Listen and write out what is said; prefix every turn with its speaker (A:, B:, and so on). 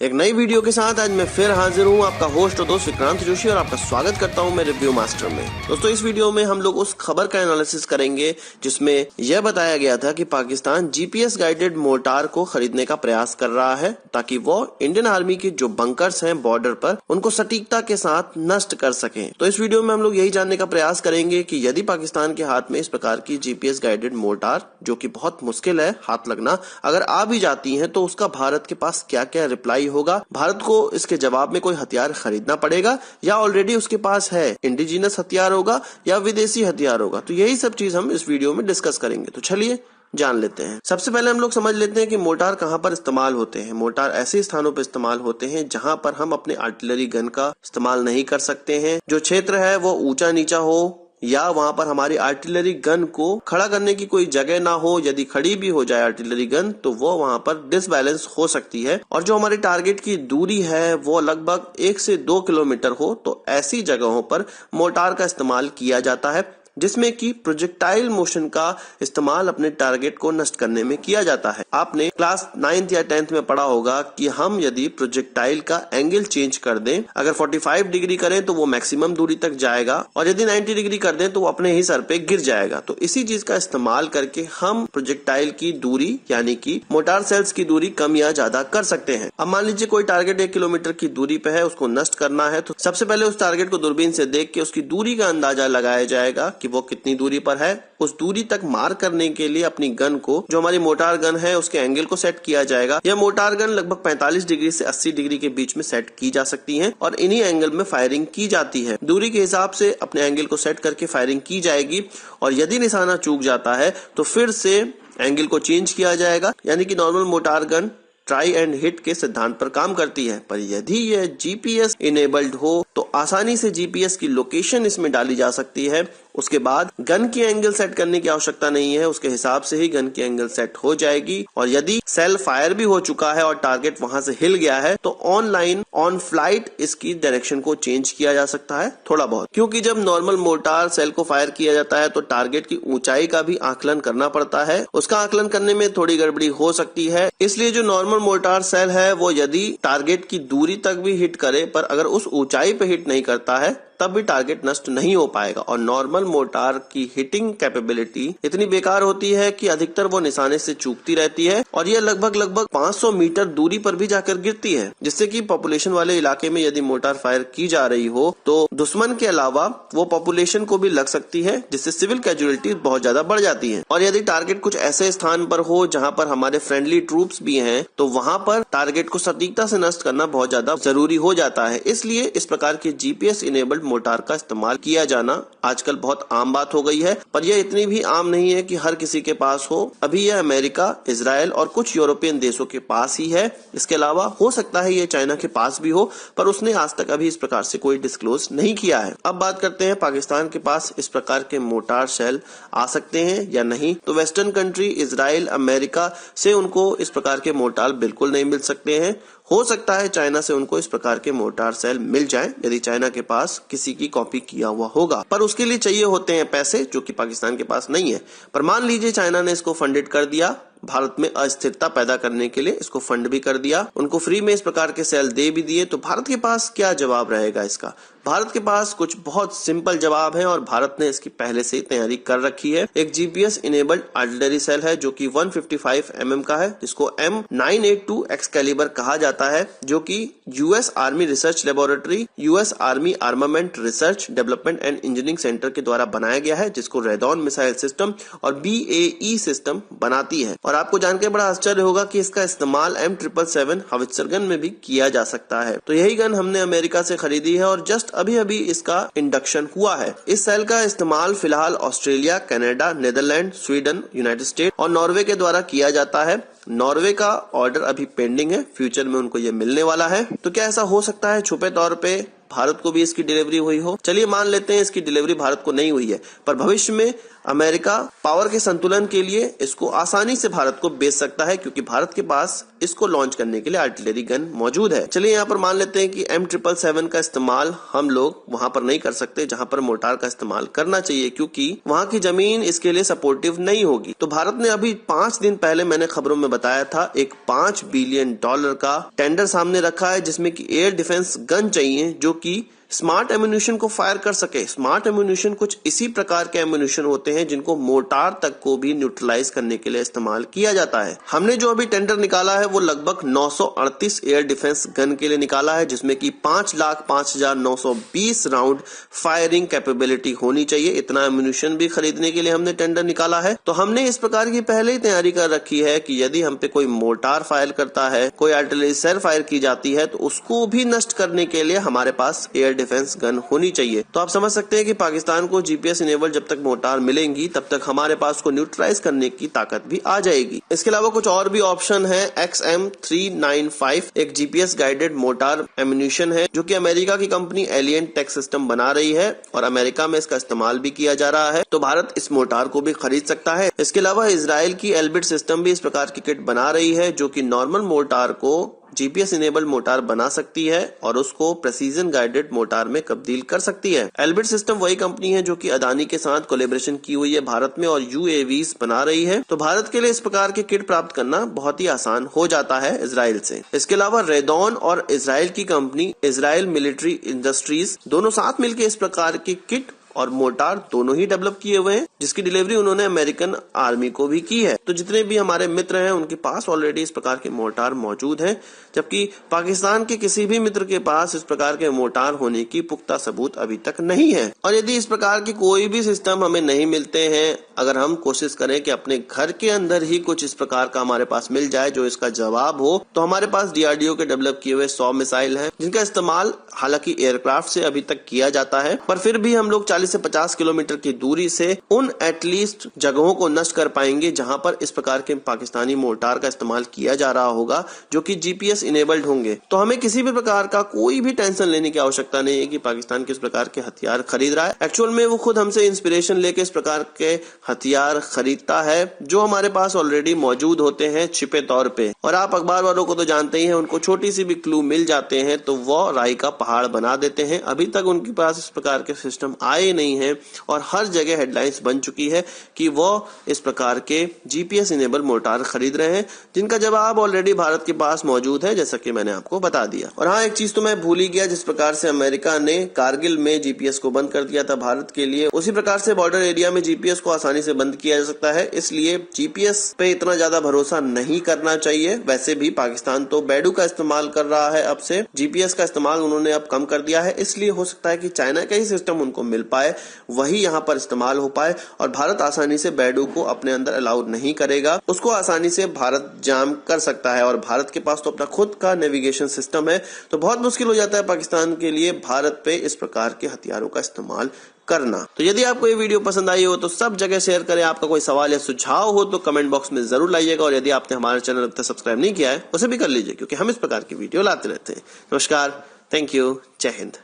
A: एक नई वीडियो के साथ आज मैं फिर हाजिर हूँ, आपका होस्ट और दोस्त विक्रांत जोशी, और आपका स्वागत करता हूँ मैं रिव्यू मास्टर में। दोस्तों, इस वीडियो में हम लोग उस खबर का एनालिसिस करेंगे जिसमें यह बताया गया था कि पाकिस्तान जीपीएस गाइडेड मोर्टार को खरीदने का प्रयास कर रहा है ताकि वो इंडियन आर्मी के जो बंकर्स हैं बॉर्डर पर उनको सटीकता के साथ नष्ट कर सकें। तो इस वीडियो में हम लोग यही जानने का प्रयास करेंगे कि यदि पाकिस्तान के हाथ में इस प्रकार की जीपीएस गाइडेड मोर्टार, जो कि बहुत मुश्किल है हाथ लगना, अगर आ भी जाती है तो उसका भारत के पास क्या क्या रिप्लाई होगा, भारत को इसके जवाब में कोई हथियार खरीदना पड़ेगा या ऑलरेडी उसके पास है, इंडिजिनस हथियार होगा या विदेशी हथियार होगा। तो यही सब चीज हम इस वीडियो में डिस्कस करेंगे। तो चलिए जान लेते हैं। सबसे पहले हम लोग समझ लेते हैं कि मोर्टार कहां पर इस्तेमाल होते हैं। मोर्टार ऐसे स्थानों पर इस्तेमाल होते हैं जहां पर हम अपने आर्टिलरी गन का इस्तेमाल नहीं कर सकते हैं। जो क्षेत्र है वो ऊंचा नीचा हो या वहां पर हमारी आर्टिलरी गन को खड़ा करने की कोई जगह ना हो। यदि खड़ी भी हो जाए आर्टिलरी गन तो वो वहां पर डिसबैलेंस हो सकती है, और जो हमारी टारगेट की दूरी है वो लगभग 1 से 2 किलोमीटर हो, तो ऐसी जगहों पर मोर्टार का इस्तेमाल किया जाता है जिसमें कि प्रोजेक्टाइल मोशन का इस्तेमाल अपने टारगेट को नष्ट करने में किया जाता है। आपने क्लास 9th या 10th में पढ़ा होगा कि हम यदि प्रोजेक्टाइल का एंगल चेंज कर दें, अगर 45 डिग्री करें तो वो मैक्सिमम दूरी तक जाएगा, और यदि 90 डिग्री कर दें तो वो अपने ही सर पे गिर जाएगा। तो इसी चीज का इस्तेमाल करके हम प्रोजेक्टाइल की दूरी यानी कि मोर्टार सेल्स की दूरी कम या ज्यादा कर सकते हैं। अब मान लीजिए कोई टारगेट 1 किलोमीटर की दूरी पे है, उसको नष्ट करना है, तो सबसे पहले उस टारगेट को दूरबीन से देख के उसकी दूरी का अंदाजा लगाया जाएगा कि वो कितनी दूरी पर है। उस दूरी तक मार करने के लिए अपनी गन को, जो हमारी मोर्टार गन है, उसके एंगल को सेट किया जाएगा। यह मोर्टार गन लगभग 45 डिग्री से 80 डिग्री के बीच में सेट की जा सकती है और इन्हीं एंगल में फायरिंग की जाती है। दूरी के हिसाब से अपने एंगल को सेट करके फायरिंग की जाएगी, और यदि निशाना चूक जाता है तो फिर से एंगल को चेंज किया जाएगा। यानी कि normal mortar gun try and hit के सिद्धांत पर काम करती है, पर यदि यह जीपीएस इनेबल्ड हो तो आसानी से जीपीएस की लोकेशन इसमें डाली जा सकती है। उसके बाद गन की एंगल सेट करने की आवश्यकता नहीं है, उसके हिसाब से ही गन की एंगल सेट हो जाएगी। और यदि सेल फायर भी हो चुका है और टारगेट वहां से हिल गया है तो ऑनलाइन ऑन फ्लाइट इसकी डायरेक्शन को चेंज किया जा सकता है थोड़ा बहुत, क्योंकि जब नॉर्मल मोर्टार सेल को फायर किया जाता है तो टारगेट की ऊंचाई का भी आकलन करना पड़ता है। उसका आकलन करने में थोड़ी गड़बड़ी हो सकती है, इसलिए जो नॉर्मल मोर्टार सेल है वो यदि टारगेट की दूरी तक भी हिट करे, पर अगर उस ऊंचाई पे हिट नहीं करता है तब भी टारगेट नष्ट नहीं हो पाएगा। और नॉर्मल मोर्टार की हिटिंग कैपेबिलिटी इतनी बेकार होती है कि अधिकतर वो निशाने से चूकती रहती है, और ये लगभग 500 मीटर दूरी पर भी जाकर गिरती है, जिससे कि पॉपुलेशन वाले इलाके में यदि मोर्टार फायर की जा रही हो तो दुश्मन के अलावा वो पॉपुलेशन को भी लग सकती है, जिससे सिविल कैजुअलिटी बहुत ज्यादा बढ़ जाती है। और यदि टारगेट कुछ ऐसे स्थान पर हो जहाँ पर हमारे फ्रेंडली ट्रूप्स भी हैं तो वहां पर टारगेट को सटीकता से नष्ट करना बहुत ज्यादा जरूरी हो जाता है। इसलिए इस प्रकार के जीपीएस इनेबल्ड मोर्टार का इस्तेमाल किया जाना आजकल बहुत आम बात हो गई है, पर यह इतनी भी आम नहीं है कि हर किसी के पास हो। अभी यह अमेरिका, इजराइल और कुछ यूरोपियन देशों के पास ही है। इसके अलावा हो सकता है ये चाइना के पास भी हो, पर उसने आज तक अभी इस प्रकार से कोई डिस्क्लोज नहीं किया है। अब बात करते हैं पाकिस्तान के पास इस प्रकार के मोर्टार सेल आ सकते हैं या नहीं। तो वेस्टर्न कंट्री इजराइल, अमेरिका से उनको इस प्रकार के मोर्टार बिल्कुल नहीं मिल सकते हैं। हो सकता है चाइना से उनको इस प्रकार के मोर्टार सेल मिल जाए यदि चाइना के पास किसी की कॉपी किया हुआ होगा, पर उसके लिए चाहिए होते हैं पैसे, जो कि पाकिस्तान के पास नहीं है। पर मान लीजिए चाइना ने इसको फंडेड कर दिया, भारत में अस्थिरता पैदा करने के लिए इसको फंड भी कर दिया, उनको फ्री में इस प्रकार के सेल दे भी दिए, तो भारत के पास क्या जवाब रहेगा इसका? भारत के पास कुछ बहुत सिंपल जवाब है, और भारत ने इसकी पहले से ही तैयारी कर रखी है। एक जीपीएस इनेबल्ड आर्टिलरी सेल है जो कि 155 mm का है, जिसको M982 एक्सकैलिबर कहा जाता है, जो कि US army research laboratory, US army armament research development and engineering centre के द्वारा बनाया गया है, जिसको रेडॉन मिसाइल सिस्टम और BAE सिस्टम बनाती है। और आपको जानकर बड़ा आश्चर्य होगा कि इसका इस्तेमाल M777 हवित्जर गन में भी किया जा सकता है। तो यही गन हमने अमेरिका से खरीदी है और जस्ट अभी इसका इंडक्शन हुआ है। इस सेल का इस्तेमाल फिलहाल Australia, Canada, Netherland, Sweden, United State और नॉर्वे के द्वारा किया जाता है। नॉर्वे का ऑर्डर अभी पेंडिंग है, फ्यूचर में उनको ये मिलने वाला है। तो क्या ऐसा हो सकता है छुपे तौर पे भारत को भी इसकी डिलीवरी हुई हो? चलिए मान लेते हैं इसकी डिलीवरी भारत को नहीं हुई है, पर भविष्य में अमेरिका पावर के संतुलन के लिए इसको आसानी से भारत को बेच सकता है, क्योंकि भारत के पास इसको लॉन्च करने के लिए आर्टिलरी गन मौजूद है। चलिए यहाँ पर मान लेते हैं कि M777 का इस्तेमाल हम लोग वहां पर नहीं कर सकते जहां पर मोर्टार का इस्तेमाल करना चाहिए, क्योंकि वहां की जमीन इसके लिए सपोर्टिव नहीं होगी। तो भारत ने अभी 5 दिन पहले मैंने खबरों में बताया था एक $5 बिलियन का टेंडर सामने रखा है, जिसमें कि एयर डिफेंस गन चाहिए जो कि स्मार्ट एम्यूनिशन को फायर कर सके। स्मार्ट एम्यूनिशन कुछ इसी प्रकार के एम्यूनिशन होते हैं जिनको मोर्टार तक को भी न्यूट्रलाइज करने के लिए इस्तेमाल किया जाता है। हमने जो अभी टेंडर निकाला है वो लगभग 938 एयर डिफेंस गन के लिए निकाला है, जिसमें कि 5,05,920 राउंड फायरिंग कैपेबिलिटी होनी चाहिए। इतना एम्यूनिशन भी खरीदने के लिए हमने टेंडर निकाला है। तो हमने इस प्रकार की पहले ही तैयारी कर रखी है कि यदि हम पे कोई मोर्टार फायर करता है, कोई आर्टिलरी सेल फायर की जाती है, तो उसको भी नष्ट करने के लिए हमारे पास एयर डिफेंस गन होनी चाहिए। तो आप समझ सकते हैं कि पाकिस्तान को GPS इनेबल जब तक मोर्टार मिलेंगी तब तक हमारे पास को न्यूट्रलाइज करने की ताकत भी आ जाएगी। इसके अलावा कुछ और भी ऑप्शन है। XM395 एक GPS गाइडेड मोर्टार एम्यूनिशन है जो कि अमेरिका की कंपनी एलियन टेक सिस्टम बना रही है और अमेरिका में इसका इस्तेमाल भी किया जा रहा है। तो भारत इस मोर्टार को भी खरीद सकता है। इसके अलावा इजराइल की एल्बिट सिस्टम भी इस प्रकार की किट बना रही है जो कि नॉर्मल मोर्टार को GPS इनेबल मोर्टार बना सकती है और उसको प्रेसिजन गाइडेड मोर्टार में तब्दील कर सकती है। एल्बिट सिस्टम वही कंपनी है जो कि अदानी के साथ कोलैबोरेशन की हुई है भारत में और UAVs बना रही है। तो भारत के लिए इस प्रकार के किट प्राप्त करना बहुत ही आसान हो जाता है इजराइल से। इसके अलावा रेडॉन और इजराइल की कंपनी इजराइल मिलिट्री इंडस्ट्रीज दोनों साथ मिलकर इस प्रकार की किट और मोर्टार दोनों ही डेवलप किए हुए हैं, जिसकी डिलीवरी उन्होंने अमेरिकन आर्मी को भी की है। तो जितने भी हमारे मित्र हैं उनके पास ऑलरेडी इस प्रकार के मोर्टार मौजूद हैं, जबकि पाकिस्तान के किसी भी मित्र के पास इस प्रकार के मोर्टार होने की पुख्ता सबूत अभी तक नहीं है। और यदि इस प्रकार के कोई भी सिस्टम हमें नहीं मिलते हैं, अगर हम कोशिश करें कि अपने घर के अंदर ही कुछ इस प्रकार का हमारे पास मिल जाए जो इसका जवाब हो, तो हमारे पास DRDO के डेवलप किए हुए 100 मिसाइल हैं, जिनका इस्तेमाल हालांकि एयरक्राफ्ट से अभी तक किया जाता है, पर फिर भी हम लोग 40 से 50 किलोमीटर की दूरी से उन एटलीस्ट जगहों को नष्ट कर पाएंगे जहां पर इस प्रकार के पाकिस्तानी मोर्टार का इस्तेमाल किया जा रहा होगा जो कि GPS इनेबल्ड होंगे। तो हमें किसी भी प्रकार का कोई भी टेंशन लेने की आवश्यकता नहीं है कि पाकिस्तान किस प्रकार के हथियार खरीद रहा है। एक्चुअल में वो खुद हमसे इंस्पिरेशन लेके इस प्रकार के हथियार खरीदता है जो हमारे पास ऑलरेडी मौजूद होते हैं छिपे तौर पे। और आप अखबार वालों को तो जानते ही हैं, उनको छोटी सी भी क्लू मिल जाते हैं तो वो राई का पहाड़ बना देते हैं। अभी तक उनके पास इस प्रकार के सिस्टम आए नहीं है और हर जगह हेडलाइंस बन चुकी है कि वो इस प्रकार के GPS इनेबल मोर्टार खरीद रहे हैं, जिनका जवाब ऑलरेडी भारत के पास मौजूद है, जैसा कि मैंने आपको बता दिया। और हाँ, एक चीज तो मैं भूल ही गया, जिस प्रकार से अमेरिका ने कारगिल में GPS को बंद कर दिया था भारत के लिए, उसी प्रकार से बॉर्डर एरिया में GPS को आसानी से बंद किया जा सकता है। इसलिए GPS पे इतना ज्यादा भरोसा नहीं करना चाहिए। वैसे भी पाकिस्तान तो बैडू का इस्तेमाल कर रहा है, अब से GPS का इस्तेमाल उन्होंने अब कम कर दिया है। इसलिए हो सकता है कि चाइना का ही सिस्टम उनको मिल पाए, वही यहाँ पर इस्तेमाल हो पाए और भारत आसानी से बैडू को अपने अंदर अलाउ नहीं करेगा। उसको आसानी से भारत जाम कर सकता है और भारत के पास तो अपना खुद का नेविगेशन सिस्टम है। तो बहुत मुश्किल हो जाता है पाकिस्तान के लिए भारत पे इस प्रकार के हथियारों का इस्तेमाल करना। तो यदि आपको ये वीडियो पसंद आई हो तो सब जगह शेयर करें। आपका कोई सवाल या सुझाव हो तो कमेंट बॉक्स में जरूर लाइएगा और यदि आपने हमारे चैनल अब तक सब्सक्राइब नहीं किया है उसे भी कर लीजिए, क्योंकि हम इस प्रकार की वीडियो लाते रहते हैं। नमस्कार, थैंक यू, जय हिंद।